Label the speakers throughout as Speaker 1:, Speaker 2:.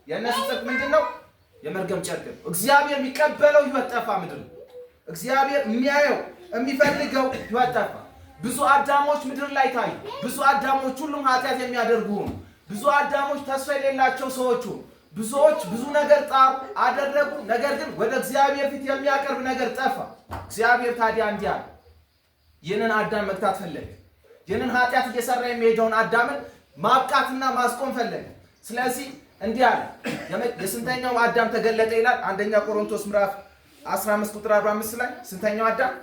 Speaker 1: የነሱ ጽድቅ ምንድነው? የመርገም ጨርቅ ነው። እግዚአብሔር የሚቀበለው ሕይወት ጠፋ ምድር ነው። እግዚአብሔር የሚያየው የሚፈልገው ሕይወት ጠፋ። ብዙ አዳሞች ምድር ላይ ታዩ። ብዙ አዳሞች ሁሉም ኃጢአት የሚያደርጉ ሆኑ። ብዙ አዳሞች ተስፋ የሌላቸው ሰዎች ሆኑ። ብዙዎች ብዙ ነገር ጣሩ አደረጉ። ነገር ግን ወደ እግዚአብሔር ፊት የሚያቀርብ ነገር ጠፋ። እግዚአብሔር ታዲያ እንዲህ አለ፣ ይህንን አዳም መግታት ፈለገ። ይህንን ኃጢአት እየሰራ የሚሄደውን አዳምን ማብቃትና ማስቆም ፈለገ። ስለዚህ እንዲህ አለ። የስንተኛው አዳም ተገለጠ ይላል? አንደኛ ቆሮንቶስ ምዕራፍ 15 ቁጥር 45 ላይ ስንተኛው አዳም?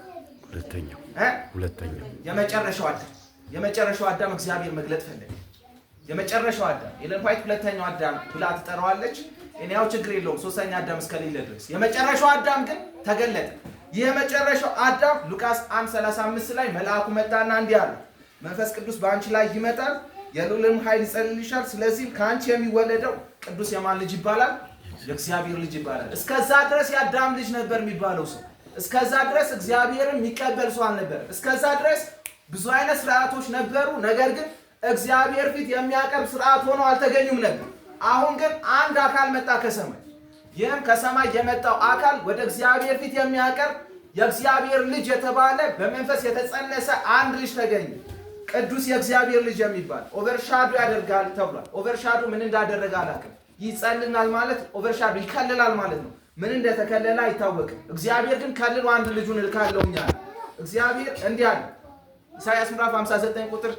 Speaker 1: ሁለተኛው የመጨረሻው አዳም እግዚአብሔር መግለጥ ፈለገ። የመጨረሻው አዳም ኤለን ዋይት ሁለተኛው አዳም ብላ ትጠራዋለች። እኔያው ችግር የለውም ሶስተኛ አዳም እስከሌለ ድረስ የመጨረሻው አዳም ግን ተገለጠ። ይህ የመጨረሻው አዳም ሉቃስ 1:35 ላይ መልአኩ መጣና እንዲህ አለ፣ መንፈስ ቅዱስ በአንቺ ላይ ይመጣል፣ የልዑልም ኃይል ይጸልልሻል። ስለዚህ ከአንቺ የሚወለደው ቅዱስ የማን ልጅ ይባላል? የእግዚአብሔር ልጅ ይባላል። እስከዛ ድረስ የአዳም ልጅ ነበር የሚባለው ሰው። እስከዛ ድረስ እግዚአብሔርን የሚቀበል ሰው አልነበረም። እስከዛ ድረስ ብዙ አይነት ስርዓቶች ነበሩ። ነገር ግን እግዚአብሔር ፊት የሚያቀርብ ስርዓት ሆኖ አልተገኙም ነበር። አሁን ግን አንድ አካል መጣ ከሰማይ። ይህም ከሰማይ የመጣው አካል ወደ እግዚአብሔር ፊት የሚያቀርብ የእግዚአብሔር ልጅ የተባለ በመንፈስ የተጸነሰ አንድ ልጅ ተገኘ። ቅዱስ የእግዚአብሔር ልጅ የሚባል ኦቨርሻዶ ያደርጋል ተብሏል። ኦቨርሻዶ ምን እንዳደረገ አላውቅም። ይጸልናል ማለት ኦቨርሻዶ ይከልላል ማለት ነው። ምን እንደተከለለ አይታወቅም። እግዚአብሔር ግን ከልሎ አንድ ልጁን እልካለሁኛል። እግዚአብሔር እንዲህ አለ። ኢሳይያስ ምዕራፍ 59 ቁጥር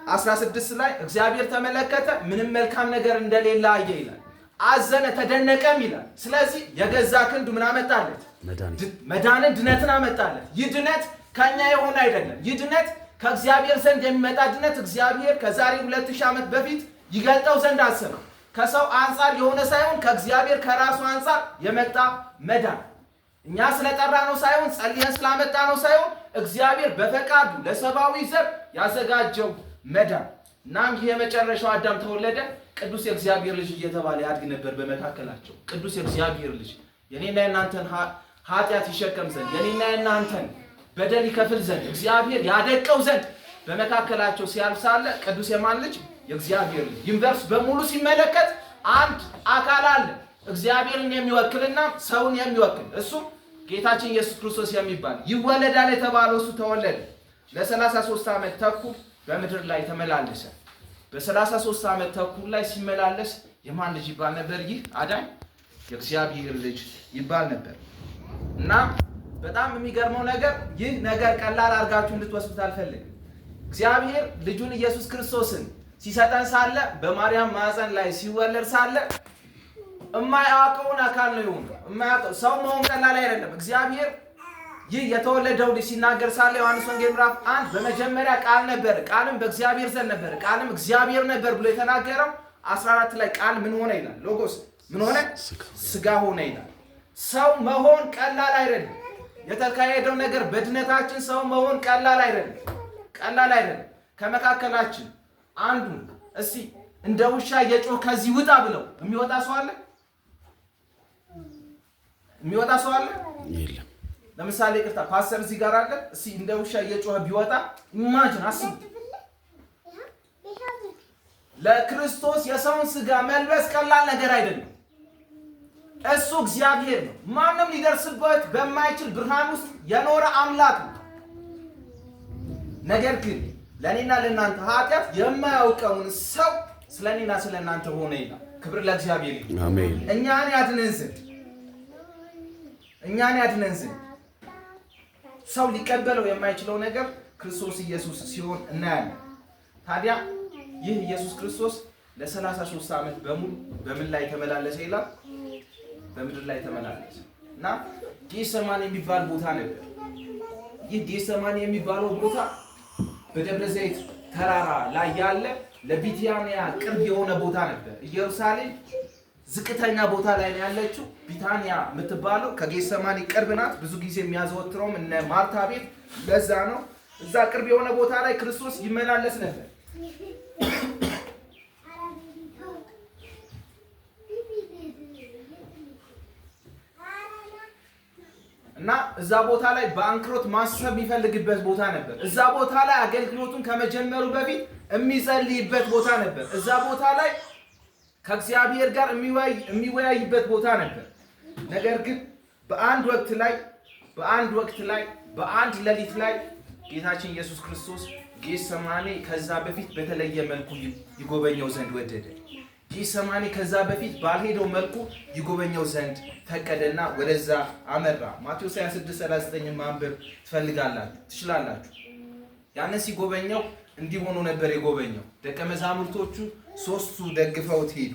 Speaker 1: 16 ላይ እግዚአብሔር ተመለከተ፣ ምንም መልካም ነገር እንደሌለ አየ ይላል። አዘነ ተደነቀም ይላል። ስለዚህ የገዛ ክንዱ ምን አመጣለት? መዳንን ድነትን አመጣለት። ይህ ድነት ከኛ የሆነ አይደለም። ይህ ድነት ከእግዚአብሔር ዘንድ የሚመጣ ድነት እግዚአብሔር ከዛሬ 2000 ዓመት በፊት ይገልጠው ዘንድ አሰበ። ከሰው አንፃር የሆነ ሳይሆን ከእግዚአብሔር ከራሱ አንፃር የመጣ መዳን እኛ ስለጠራ ነው ሳይሆን ጸልየን ስላመጣ ነው ሳይሆን እግዚአብሔር በፈቃዱ ለሰብአዊ ዘር ያዘጋጀው መዳን። እናም ይህ የመጨረሻው አዳም ተወለደ። ቅዱስ የእግዚአብሔር ልጅ እየተባለ ያድግ ነበር በመካከላቸው። ቅዱስ የእግዚአብሔር ልጅ የኔና የናንተን ኃጢአት ይሸከም ዘንድ የኔና የናንተን በደል ይከፍል ዘንድ እግዚአብሔር ያደቀው ዘንድ በመካከላቸው ሲያልፍ ሳለ ቅዱስ የማን ልጅ? የእግዚአብሔር ልጅ። ዩኒቨርስ በሙሉ ሲመለከት አንድ አካል አለ እግዚአብሔርን የሚወክልና ሰውን የሚወክል እሱም ጌታችን ኢየሱስ ክርስቶስ የሚባል ይወለዳል የተባለው እሱ ተወለደ። ለ33 ዓመት ተኩል በምድር ላይ ተመላለሰ። በ33 ዓመት ተኩል ላይ ሲመላለስ የማን ልጅ ይባል ነበር? ይህ አዳኝ የእግዚአብሔር ልጅ ይባል ነበር። እና በጣም የሚገርመው ነገር ይህ ነገር ቀላል አድርጋችሁ እንድትወስዱት አልፈልግም። እግዚአብሔር ልጁን ኢየሱስ ክርስቶስን ሲሰጠን ሳለ በማርያም ማዕፀን ላይ ሲወለድ ሳለ የማያውቀውን አካል ነው የሆነው። የማያውቀው ሰው መሆን ቀላል አይደለም። እግዚአብሔር ይህ የተወለደው ልጅ ሲናገር ሳለ ዮሐንስ ወንጌል ምዕራፍ 1 በመጀመሪያ ቃል ነበር፣ ቃልም በእግዚአብሔር ዘንድ ነበር፣ ቃልም እግዚአብሔር ነበር ብሎ የተናገረው 14 ላይ ቃል ምን ሆነ ይላል? ሎጎስ ምን ሆነ? ስጋ ሆነ ይላል። ሰው መሆን ቀላል አይደለም። የተካሄደው ነገር በድነታችን ሰው መሆን ቀላል አይደለም። ቀላል አይደለም። ከመካከላችን አንዱ እስቲ እንደ ውሻ የጮህ ከዚህ ውጣ ብለው የሚወጣ ሰው አለ? የሚወጣ ሰው አለ?
Speaker 2: የለም።
Speaker 1: ለምሳሌ ቅርታ ፓስተር እዚህ ጋር አለ። እስቲ እንደ ውሻ የጮህ ቢወጣ ኢማጂን አስቡ። ለክርስቶስ የሰውን ስጋ መልበስ ቀላል ነገር አይደለም። እሱ እግዚአብሔር ነው። ማንም ሊደርስበት በማይችል ብርሃን ውስጥ የኖረ አምላክ ነው። ነገር ግን ለኔና ለናንተ ኃጢአት የማያውቀውን ሰው ስለኔና ስለናንተ ሆነ ይላል። ክብር ለእግዚአብሔር ይሁን።
Speaker 2: አሜን።
Speaker 1: እኛን ያድነን ዘንድ ሰው ሊቀበለው የማይችለው ነገር ክርስቶስ ኢየሱስ ሲሆን እናያለን። ታዲያ ይህ ኢየሱስ ክርስቶስ ለ33 ዓመት በሙሉ በምን ላይ ተመላለሰ ይላል? በምድር ላይ ተመላለሰ እና ጌሰማኒ የሚባል ቦታ ነበር። ይህ ጌሰማኒ የሚባለው ቦታ በደብረ ዘይት ተራራ ላይ ያለ ለቢታንያ ቅርብ የሆነ ቦታ ነበር። ኢየሩሳሌም ዝቅተኛ ቦታ ላይ ነው ያለችው። ቢታንያ የምትባለው ከጌሰማኒ ቅርብ ናት። ብዙ ጊዜ የሚያዘወትረውም እነ ማርታ ቤት ለዛ ነው። እዛ ቅርብ የሆነ ቦታ ላይ ክርስቶስ ይመላለስ ነበር። እና እዛ ቦታ ላይ በአንክሮት ማሰብ የሚፈልግበት ቦታ ነበር። እዛ ቦታ ላይ አገልግሎቱን ከመጀመሩ በፊት የሚጸልይበት ቦታ ነበር። እዛ ቦታ ላይ ከእግዚአብሔር ጋር የሚወያይበት ቦታ ነበር። ነገር ግን በአንድ ወቅት ላይ በአንድ ሌሊት ላይ ጌታችን ኢየሱስ ክርስቶስ ጌተሰማኒ ከዛ በፊት በተለየ መልኩ ይጎበኘው ዘንድ ወደደ። ጌተሰማኒ ከዛ በፊት ባልሄደው መልኩ ይጎበኘው ዘንድ ፈቀደና ወደዛ አመራ። ማቴዎስ 26:39 ማንበብ ትችላላችሁ። ያንን ሲጎበኘው እንዲህ ሆኖ ነበር የጎበኘው። ደቀ መዛሙርቶቹ ሶስቱ ደግፈውት ሄዱ።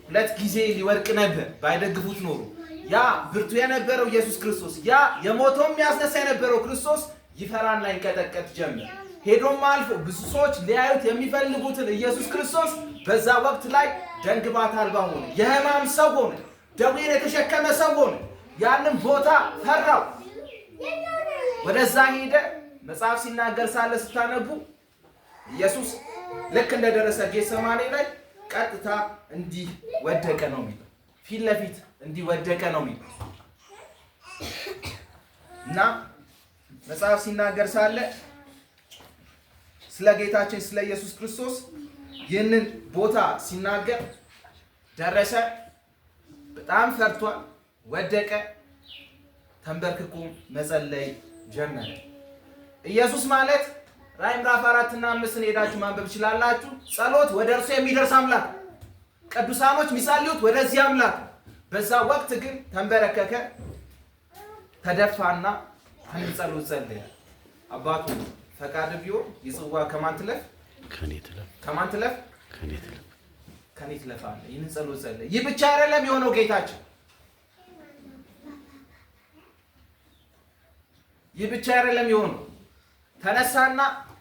Speaker 1: 2 ጊዜ ሊወድቅ ነበር ባይደግፉት ኖሮ። ያ ብርቱ የነበረው ኢየሱስ ክርስቶስ፣ ያ የሞተው የሚያስነሳ የነበረው ክርስቶስ ይፈራና ይንቀጠቀጥ ጀመር። ሄዶም አልፎ ብዙ ሰዎች ሊያዩት የሚፈልጉትን ኢየሱስ ክርስቶስ በዛ ወቅት ላይ ደንግባት አልባ ሆነ። የሕማም ሰው ሆነ። ደዌን የተሸከመ ሰው ሆነ። ያንን ቦታ ፈራው። ወደዛ ሄደ። መጽሐፍ ሲናገር ሳለ ስታነቡ ኢየሱስ ልክ እንደደረሰ ጌተሰማኒ ላይ ቀጥታ እንዲህ ወደቀ ነው የሚለው። ፊት ለፊት እንዲህ ወደቀ ነው የሚለው እና መጽሐፍ ሲናገር ሳለ ስለ ጌታችን ስለ ኢየሱስ ክርስቶስ ይህንን ቦታ ሲናገር ደረሰ። በጣም ፈርቷል። ወደቀ። ተንበርክኮ መጸለይ ጀመረ። ኢየሱስ ማለት ራዕይ ምዕራፍ 4 እና 5 ሄዳችሁ ማንበብ ትችላላችሁ። ጸሎት ወደ እርሱ የሚደርስ አምላክ፣ ቅዱሳኖች የሚጸልዩት ወደዚህ አምላክ። በዛ ወቅት ግን ተንበረከከ፣ ተደፋና አንድ ጸሎት ጸለየ። አባቱ ፈቃድ ቢሆን ይጽዋ ከማን ትለፍ? ከማን ትለፍ? ከኔ ትለፍ አለ። ይህንን ጸሎት ጸለየ። ይህ ብቻ አይደለም የሆነው ጌታችን። ይህ ብቻ አይደለም የሆነው። ተነሳና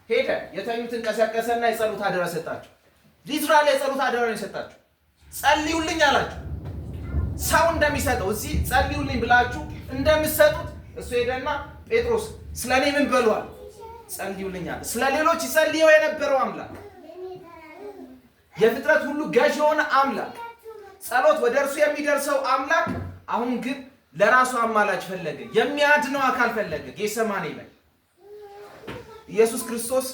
Speaker 1: ሄደ። የተኙትን ቀሰቀሰና የጸሎት አደራ ሰጣቸው። ሊትራሊ የጸሎት አደራ ነው የሰጣቸው። ጸልዩልኝ አላቸው። ሰው እንደሚሰጠው እዚህ ጸልዩልኝ ብላችሁ እንደምትሰጡት እሱ ሄደና ጴጥሮስ ስለኔ ምን በሏል? ጸልዩልኝ አለ። ስለሌሎች ይጸልየው የነበረው አምላክ፣ የፍጥረት ሁሉ ገዥ የሆነ አምላክ፣ ጸሎት ወደ እርሱ የሚደርሰው አምላክ አሁን ግን ለራሱ አማላጅ ፈለገ። የሚያድነው አካል ፈለገ። ጌተሰማኒ ላይ ኢየሱስ ክርስቶስ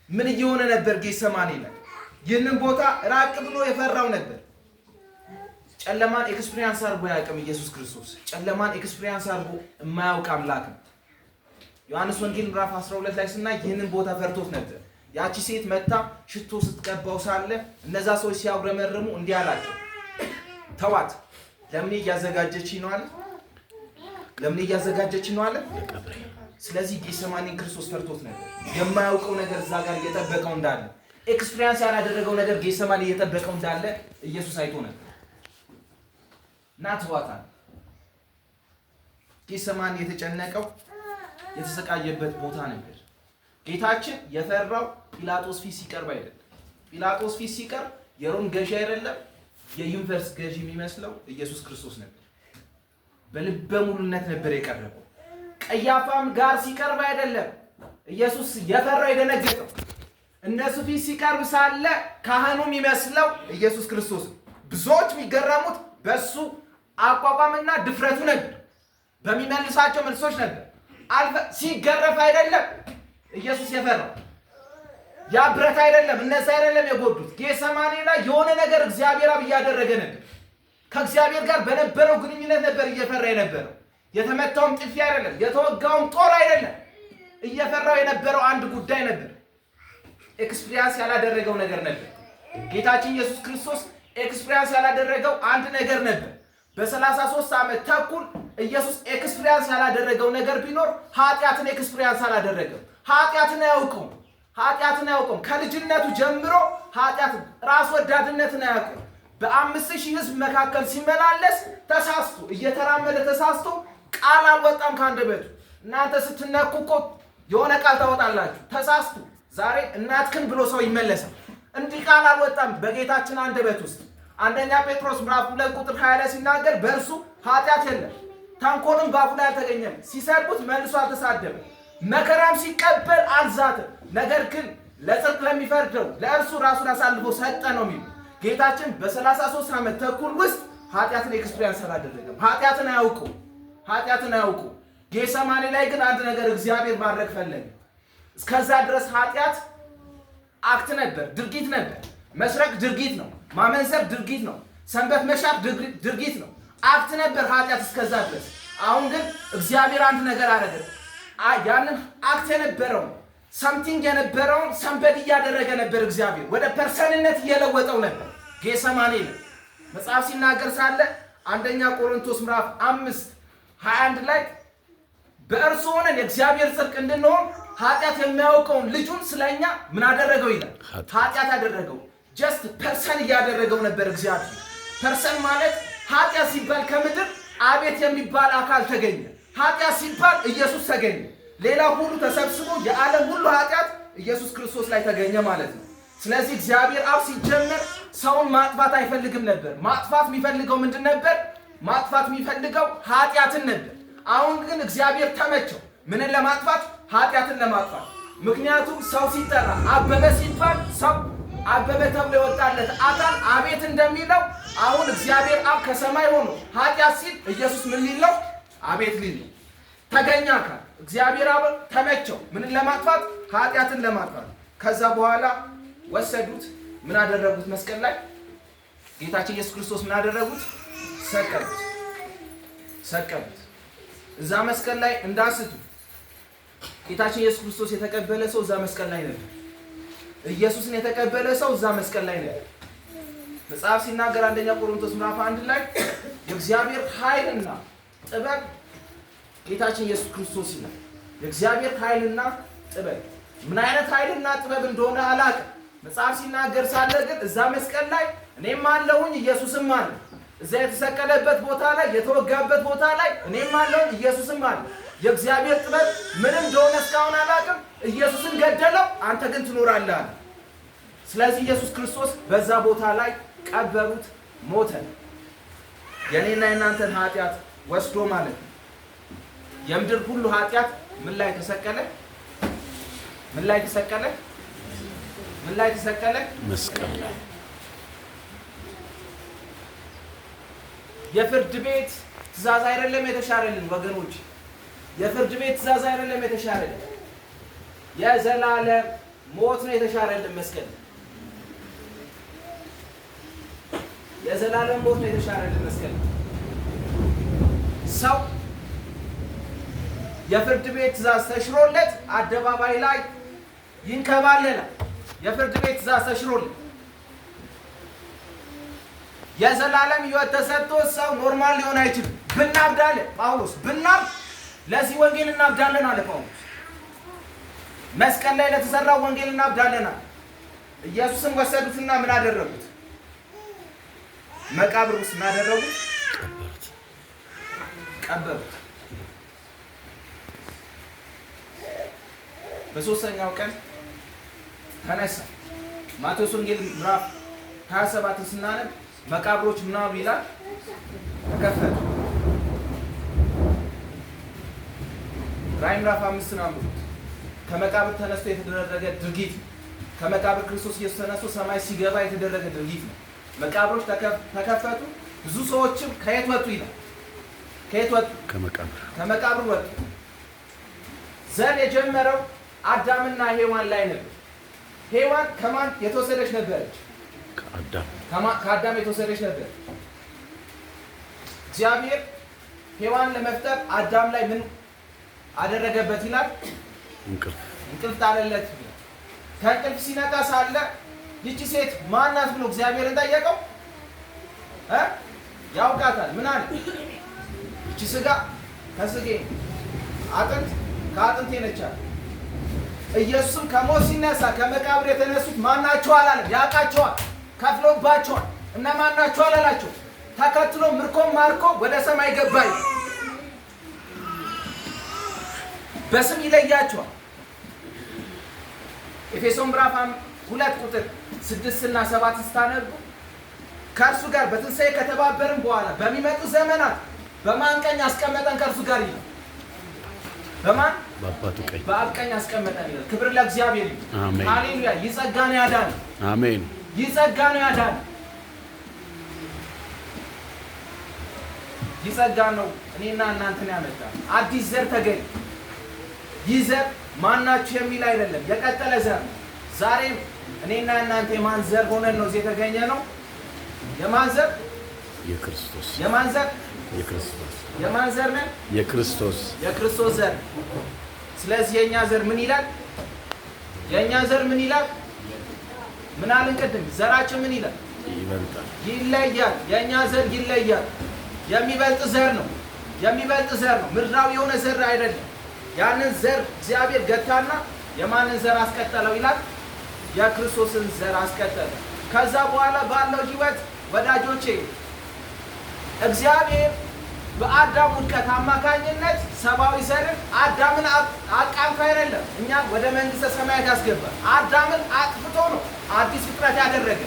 Speaker 1: ምን እየሆነ ነበር? ጌተሰማኒ ላይ ይህንን ቦታ ራቅ ብሎ የፈራው ነበር። ጨለማን ኤክስፒሪየንስ አድርጎ ያውቅም ኢየሱስ ክርስቶስ። ጨለማን ኤክስፒሪየንስ አድርጎ የማያውቅ አምላክ ነው። ዮሐንስ ወንጌል ምዕራፍ 12 ላይ ስናይ ይህንን ቦታ ፈርቶት ነበር። ያቺ ሴት መታ ሽቶ ስትቀባው ሳለ እነዛ ሰዎች ሲያጉረመርሙ እንዲህ አላቸው፣ ተዋት፣ ለምን እያዘጋጀች ነው አለ። ለምን እያዘጋጀች ነው አለ። ስለዚህ ጌተሰማኒን ክርስቶስ ፈርቶት ነበር። የማያውቀው ነገር እዛ ጋር እየጠበቀው እንዳለ፣ ኤክስፒሪየንስ ያላደረገው ነገር ጌተሰማኒ እየጠበቀው እንዳለ ኢየሱስ አይቶ ነበር። ናትዋታል ጌተሰማኒ የተጨነቀው የተሰቃየበት ቦታ ነበር። ጌታችን የፈራው ጲላጦስ ፊት ሲቀርብ አይደለም። ጲላጦስ ፊት ሲቀርብ የሮም ገዢ አይደለም፣ የዩኒቨርስ ገዢ የሚመስለው ኢየሱስ ክርስቶስ ነበር። በልበ ሙሉነት ነበር የቀረበው። ቀያፋም ጋር ሲቀርብ አይደለም ኢየሱስ የፈራው የደነገጠው። እነሱ ፊት ሲቀርብ ሳለ ካህኑ የሚመስለው ኢየሱስ ክርስቶስ። ብዙዎች የሚገረሙት በሱ አቋቋምና ድፍረቱ ነበር፣ በሚመልሳቸው መልሶች ነበር። ሲገረፍ አይደለም ኢየሱስ የፈራው። ያ ብረት አይደለም፣ እነዛ አይደለም የጎዱት። ጌተሰማኒ ላይ የሆነ ነገር እግዚአብሔር አብ እያደረገ ነበር። ከእግዚአብሔር ጋር በነበረው ግንኙነት ነበር እየፈራ የነበረው። የተመታውም ጥፊ አይደለም፣ የተወጋውም ጦር አይደለም። እየፈራው የነበረው አንድ ጉዳይ ነበር። ኤክስፒሪየንስ ያላደረገው ነገር ነበር። ጌታችን ኢየሱስ ክርስቶስ ኤክስፒሪየንስ ያላደረገው አንድ ነገር ነበር። በ33 ዓመት ተኩል ኢየሱስ ኤክስፒሪየንስ ያላደረገው ነገር ቢኖር ኃጢአትን ኤክስፒሪየንስ አላደረገም። ኃጢአትን አያውቅም። ከልጅነቱ ጀምሮ ኃጢአትን፣ ራስ ወዳድነትን አያውቅም። በ5000 ሕዝብ መካከል ሲመላለስ ተሳስቶ እየተራመደ ተሳስቶ ቃል አልወጣም ከአንደበቱ። እናንተ ስትነኩ እኮ የሆነ ቃል ታወጣላችሁ። ተሳስቶ ዛሬ እናትክን ብሎ ሰው ይመለሳል። እንዲህ ቃል አልወጣም በጌታችን አንደበት ውስጥ። አንደኛ ጴጥሮስ ምዕራፍ 2 ቁጥር 20 ላይ ሲናገር በእርሱ ኃጢአት የለም፣ ተንኮልም በአፉ ላይ አልተገኘም። ሲሰድቡት መልሶ አልተሳደበም፣ መከራም ሲቀበል አልዛተም። ነገር ግን ለጽድቅ ለሚፈርደው ለእርሱ ራሱን አሳልፎ ሰጠ ነው የሚሉ። ጌታችን በ33 ዓመት ተኩል ውስጥ ኃጢአትን ኤክስፒሪየንስ አላደረገም። ኃጢአትን አያውቁ። ጌተሰማኒ ላይ ግን አንድ ነገር እግዚአብሔር ማድረግ ፈለገ። እስከዛ ድረስ ኃጢአት አክት ነበር፣ ድርጊት ነበር። መስረቅ ድርጊት ነው። ማመንዘር ድርጊት ነው። ሰንበት መሻር ድርጊት ነው። አክት ነበር ኃጢአት እስከዛ ድረስ። አሁን ግን እግዚአብሔር አንድ ነገር አደረገ። ያንን አክት የነበረው ሳምቲንግ የነበረውን ሰንበት እያደረገ ነበር። እግዚአብሔር ወደ ፐርሰንነት እየለወጠው ነበር። ጌሰማኔ ነው መጽሐፍ ሲናገር ሳለ አንደኛ ቆሮንቶስ ምዕራፍ 5:21 ላይ በእርሱ ሆነን የእግዚአብሔር ጽድቅ እንድንሆን ኃጢአት የሚያውቀውን ልጁን ስለኛ ምን አደረገው ይላል? ኃጢአት አደረገው። ጀስት ፐርሰን እያደረገው ነበር እግዚአብሔር። ፐርሰን ማለት ኃጢአት ሲባል ከምድር አቤት የሚባል አካል ተገኘ። ኃጢአት ሲባል ኢየሱስ ተገኘ። ሌላ ሁሉ ተሰብስቦ የዓለም ሁሉ ኃጢአት ኢየሱስ ክርስቶስ ላይ ተገኘ ማለት ነው። ስለዚህ እግዚአብሔር አብ ሲጀመር ሰውን ማጥፋት አይፈልግም ነበር። ማጥፋት የሚፈልገው ምንድን ነበር? ማጥፋት የሚፈልገው ኃጢአትን ነበር። አሁን ግን እግዚአብሔር ተመቸው ምንን ለማጥፋት? ኃጢአትን ለማጥፋት። ምክንያቱም ሰው ሲጠራ አበበ ሲባል ሰው አበበ ተብሎ የወጣለት አካል አቤት እንደሚለው አሁን እግዚአብሔር አብ ከሰማይ ሆኖ ኃጢአት ሲል ኢየሱስ ምን ሊለው? አቤት ሊለው ተገኘ አካል። እግዚአብሔር አብ ተመቸው ምንን ለማጥፋት? ኃጢአትን ለማጥፋት። ከዛ በኋላ ወሰዱት። ምን አደረጉት? መስቀል ላይ ጌታችን ኢየሱስ ክርስቶስ ምን አደረጉት? ሰቀሉት። እዛ መስቀል ላይ እንዳስቱ ጌታችን ኢየሱስ ክርስቶስ የተቀበለ ሰው እዛ መስቀል ላይ ነበር። ኢየሱስን የተቀበለ ሰው እዛ መስቀል ላይ ነበር። መጽሐፍ ሲናገር አንደኛ ቆሮንቶስ ምዕራፍ 1 ላይ የእግዚአብሔር ኃይልና ጥበብ ጌታችን ኢየሱስ ክርስቶስ ይላል። የእግዚአብሔር ኃይልና ጥበብ ምን አይነት ኃይልና ጥበብ እንደሆነ አላውቅም። መጽሐፍ ሲናገር ሳለ ግን እዛ መስቀል ላይ እኔም አለሁኝ ኢየሱስም አለ። እዛ የተሰቀለበት ቦታ ላይ የተወጋበት ቦታ ላይ እኔም አለሁኝ ኢየሱስም አለ። የእግዚአብሔር ጥበብ ምን እንደሆነ እስካሁን አላውቅም። ኢየሱስን ገደለው፣ አንተ ግን ትኖራለህ አለ። ስለዚህ ኢየሱስ ክርስቶስ በዛ ቦታ ላይ ቀበሩት፣ ሞተ። የኔና የናንተን ኃጢአት ወስዶ ማለት ነው። የምድር ሁሉ ኃጢአት ምን ላይ ተሰቀለ? ምን ላይ ተሰቀለ? ምን ላይ ተሰቀለ? መስቀል ላይ። የፍርድ ቤት ትእዛዝ አይደለም የተሻረልን ወገኖች። የፍርድ ቤት ትእዛዝ አይደለም የተሻረልን። የዘላለም ሞት ነው የተሻረልን መስቀል። የዘላለም ሞት ነው የተሻረልን መስቀል። ሰው የፍርድ ቤት ትእዛዝ ተሽሮለት አደባባይ ላይ ይንከባለላል። የፍርድ ቤት ትእዛዝ ተሽሮለት የዘላለም ሕይወት ተሰጥቶ ሰው ኖርማል ሊሆን አይችልም። ብናብድ አለ ጳውሎስ፣ ብናብድ ለዚህ ወንጌል እናብዳለን አለ ጳውሎስ። መስቀል ላይ ለተሰራው ወንጌል እናብዳለን አለ። ኢየሱስን ወሰዱትና ምን አደረጉት? መቃብር ውስጥ ምን አደረጉት? ቀበሩት። በሶስተኛው ቀን ተነሳ። ማቴዎስ ወንጌል ምዕራፍ 27 ስናነብ መቃብሮች ምናምን ይላል ተከፈቱ። ራዕይ ምዕራፍ 5 ነው። ከመቃብር ተነስቶ የተደረገ ድርጊት፣ ከመቃብር ክርስቶስ ኢየሱስ ተነስቶ ሰማይ ሲገባ የተደረገ ድርጊት ነው። መቃብሮች ተከፈቱ። ብዙ ሰዎችም ከየት ወጡ ይላል? ከየት ወጡ? ከመቃብር ወጡ። ዘር የጀመረው አዳምና ሔዋን ላይ ነበር። ሔዋን ከማን የተወሰደች ነበረች? ከአዳም የተወሰደች ነበር። እግዚአብሔር ሔዋን ለመፍጠር አዳም ላይ ምን አደረገበት ይላል? እንቅልፍ ጣለለት። ከእንቅልፍ ሲነቃ ሳለ ይቺ ሴት ማናት ብሎ እግዚአብሔርን ጠየቀው። ያውቃታል። ምን አለ? ይቺ ስጋ ከስጌ አጥንት ከአጥንቴ ነች አለ። ኢየሱስም ከሞት ሲነሳ ከመቃብር የተነሱት ማናቸው አላለም። ያውቃቸዋል፣ ከፍሎባቸዋል። እና ማናቸው አላላቸው። ተከትሎ ምርኮም ማርኮ ወደ ሰማይ ገባይ። በስም ይለያቸዋል። ኤፌሶን ምዕራፍ 2 ቁጥር 6 እና 7 ስታነቡ ከእርሱ ጋር በትንሣኤ ከተባበርን በኋላ በሚመጡ ዘመናት በማን ቀኝ አስቀመጠን? ከእርሱ ጋር ይላል። በማን? በአባቱ ቀኝ፣ በአብ ቀኝ አስቀመጠን ይላል። ክብር ለእግዚአብሔር ይሁን። አሜን። ሃሌሉያ። ይጸጋ ነው ያዳነ። አሜን። ይጸጋ ነው ያዳነ። ይጸጋ ነው እኔና እናንተን ያመጣ። አዲስ ዘር ተገኘ። ይህ ዘር ማናችሁ የሚል አይደለም፣ የቀጠለ ዘር ነው። ዛሬም እኔና እናንተ የማን ዘር ሆነን ነው እዚህ የተገኘ ነው? የማን ዘር?
Speaker 2: የክርስቶስ።
Speaker 1: የማን ዘር?
Speaker 2: የክርስቶስ።
Speaker 1: የማን ዘር ነን?
Speaker 2: የክርስቶስ።
Speaker 1: የክርስቶስ ዘር። ስለዚህ የኛ ዘር ምን ይላል? የኛ ዘር ምን ይላል? ምን አልን ቅድም? ዘራችን ምን ይላል?
Speaker 2: ይበልጣል።
Speaker 1: ይለያል። የኛ ዘር ይለያል። የሚበልጥ ዘር ነው። የሚበልጥ ዘር ነው። ምድራዊ የሆነ ዘር አይደለም። ያንን ዘር እግዚአብሔር ገታና የማንን ዘር አስቀጠለው ይላል? የክርስቶስን ዘር አስቀጠለ። ከዛ በኋላ ባለው ህይወት ወዳጆቼ እግዚአብሔር በአዳም ውድቀት አማካኝነት ሰብአዊ ዘርን አዳምን አቃንቶ አይደለም እኛ ወደ መንግስተ ሰማያት ያስገባል። አዳምን አጥፍቶ ነው አዲስ ፍጥረት ያደረገ።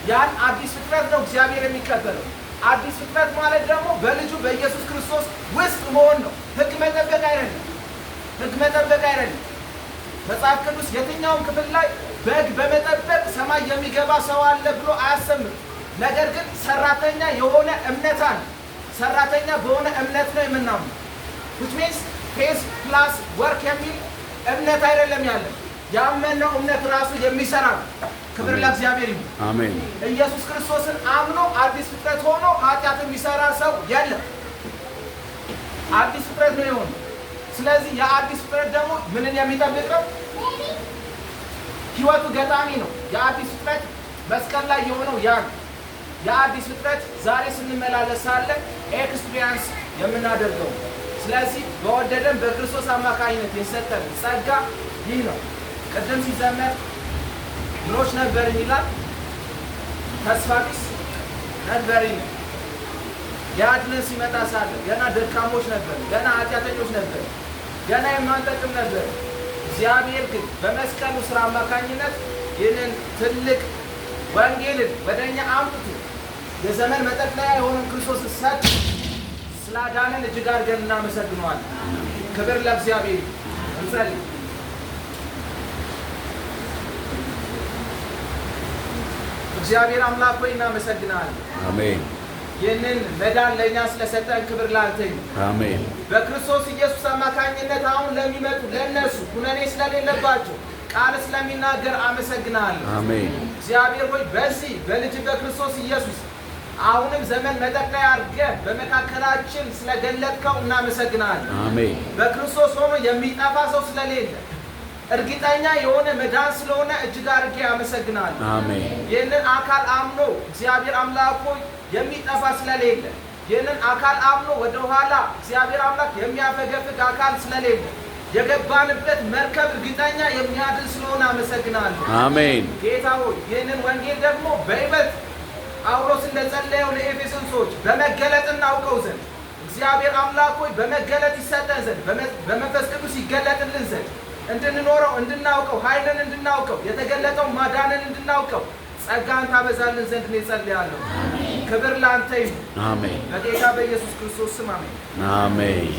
Speaker 1: ያን አዲስ ፍጥረት ነው እግዚአብሔር የሚቀበለው። አዲስ ፍጥረት ማለት ደግሞ በልጁ በኢየሱስ ክርስቶስ ውስጥ መሆን ነው። ህግ መጠበቅ አይደለም። ህግ መጠበቅ አይደለም። መጽሐፍ ቅዱስ የትኛውም ክፍል ላይ በህግ በመጠበቅ ሰማይ የሚገባ ሰው አለ ብሎ አያስተምርም። ነገር ግን ሰራተኛ የሆነ እምነት አለ። ሰራተኛ በሆነ እምነት ነው የምናምነው። which means faith plus work የሚል እምነት አይደለም ያለ። ያመነው እምነት ራሱ የሚሰራ ነው። ክብር ለእግዚአብሔር ይሁን።
Speaker 2: አሜን።
Speaker 1: ኢየሱስ ክርስቶስን አምኖ አዲስ ፍጥረት ሆኖ ኃጢአት የሚሰራ ሰው የለም። አዲስ ፍጥረት ነው የሆነው። ስለዚህ የአዲስ ፍጥረት ደግሞ ምንን የሚጠብቅ ነው? ህይወቱ ገጣሚ ነው። የአዲስ ፍጥረት መስቀል ላይ የሆነው ያ ነው። የአዲስ ፍጥረት ዛሬ ስንመላለስ ሳለ ኤክስፒሪየንስ የምናደርገው። ስለዚህ በወደደን በክርስቶስ አማካኝነት የሰጠን ጸጋ ይህ ነው። ቅድም ሲዘመር ምኖች ነበር ይላል? ተስፋ ቢስ ነበር። ያድነን ሲመጣ ሳለ ገና ደካሞች ነበር፣ ገና ኃጢአተኞች ነበር፣ ገና የማንጠቅም ነበር። እግዚአብሔር ግን በመስቀሉ ስራ አማካኝነት ይህንን ትልቅ ወንጌልን ወደኛ አምጥቶ የዘመን መጠቅለያ የሆነን ክርስቶስን ሰጥ ስላዳነን እጅግ አድርገን እናመሰግነዋለን። ክብር ለእግዚአብሔር። እንጸልይ። እግዚአብሔር አምላክ ሆይ እናመሰግናለን።
Speaker 2: አሜን።
Speaker 1: ይህንን መዳን ለእኛ ስለሰጠን ክብር ላንተ ይሁን።
Speaker 2: አሜን።
Speaker 1: በክርስቶስ ኢየሱስ አማካኝነት አሁን ለሚመጡ ለእነሱ ኩነኔ ስለሌለባቸው ቃል ስለሚናገር አመሰግናለሁ።
Speaker 2: አሜን።
Speaker 1: እግዚአብሔር ሆይ በዚህ በልጅ በክርስቶስ ኢየሱስ አሁንም ዘመን መጠቅለያ አድርገህ በመካከላችን ስለገለጥከው እናመሰግናለን።
Speaker 2: አሜን።
Speaker 1: በክርስቶስ ሆኖ የሚጠፋ ሰው ስለሌለ እርግጠኛ የሆነ መዳን ስለሆነ እጅግ አድርጌ አመሰግናለሁ።
Speaker 2: አሜን።
Speaker 1: ይህንን አካል አምኖ እግዚአብሔር አምላክ ሆይ የሚጠፋ ስለሌለ ይህንን አካል አምኖ ወደ ኋላ እግዚአብሔር አምላክ የሚያፈገፍግ አካል ስለሌለ የገባንበት መርከብ እርግጠኛ የሚያድን ስለሆነ አመሰግናለሁ።
Speaker 2: አሜን።
Speaker 1: ጌታ ሆይ ይህንን ወንጌል ደግሞ በይበልጥ ጳውሎስ እንደጸለየው ለኤፌሶን ሰዎች በመገለጥ እናውቀው ዘንድ እግዚአብሔር አምላክ ሆይ በመገለጥ ይሰጠን ዘንድ በመንፈስ ቅዱስ ይገለጥልን ዘንድ እንድንኖረው እንድናውቀው ኃይልን እንድናውቀው የተገለጠው ማዳንን እንድናውቀው ጸጋን ታበዛልን ዘንድ እኔ ጸልያለሁ። ክብር ላንተ ይሁን።
Speaker 2: አሜን።
Speaker 1: በጌታ በኢየሱስ ክርስቶስ ስም አሜን።
Speaker 2: አሜን።